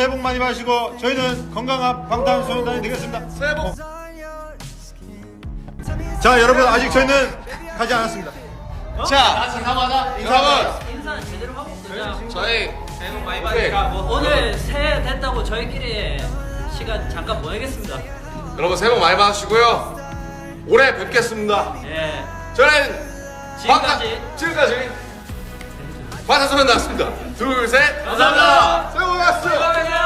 새해 복 많이 받으시고 저희는 건강한 방탄소년단이 되겠습니다. 새해 복. 자 여러분 아직 저희는 가지 않았습니다. 자, 인사만. 인사는 제대로 하고 그자. 저희 새해 복 많이 받으니까 뭐 오늘 새해 됐다고 저희끼리 시간 잠깐 보내겠습니다. 여러분 새해 복 많이 받으시고요. 올해 뵙겠습니다. 예. 저는 지금까지 방탄소년단 나왔습니다. 둘, 셋. 감사합니다. 새해 복 많이 받으세요.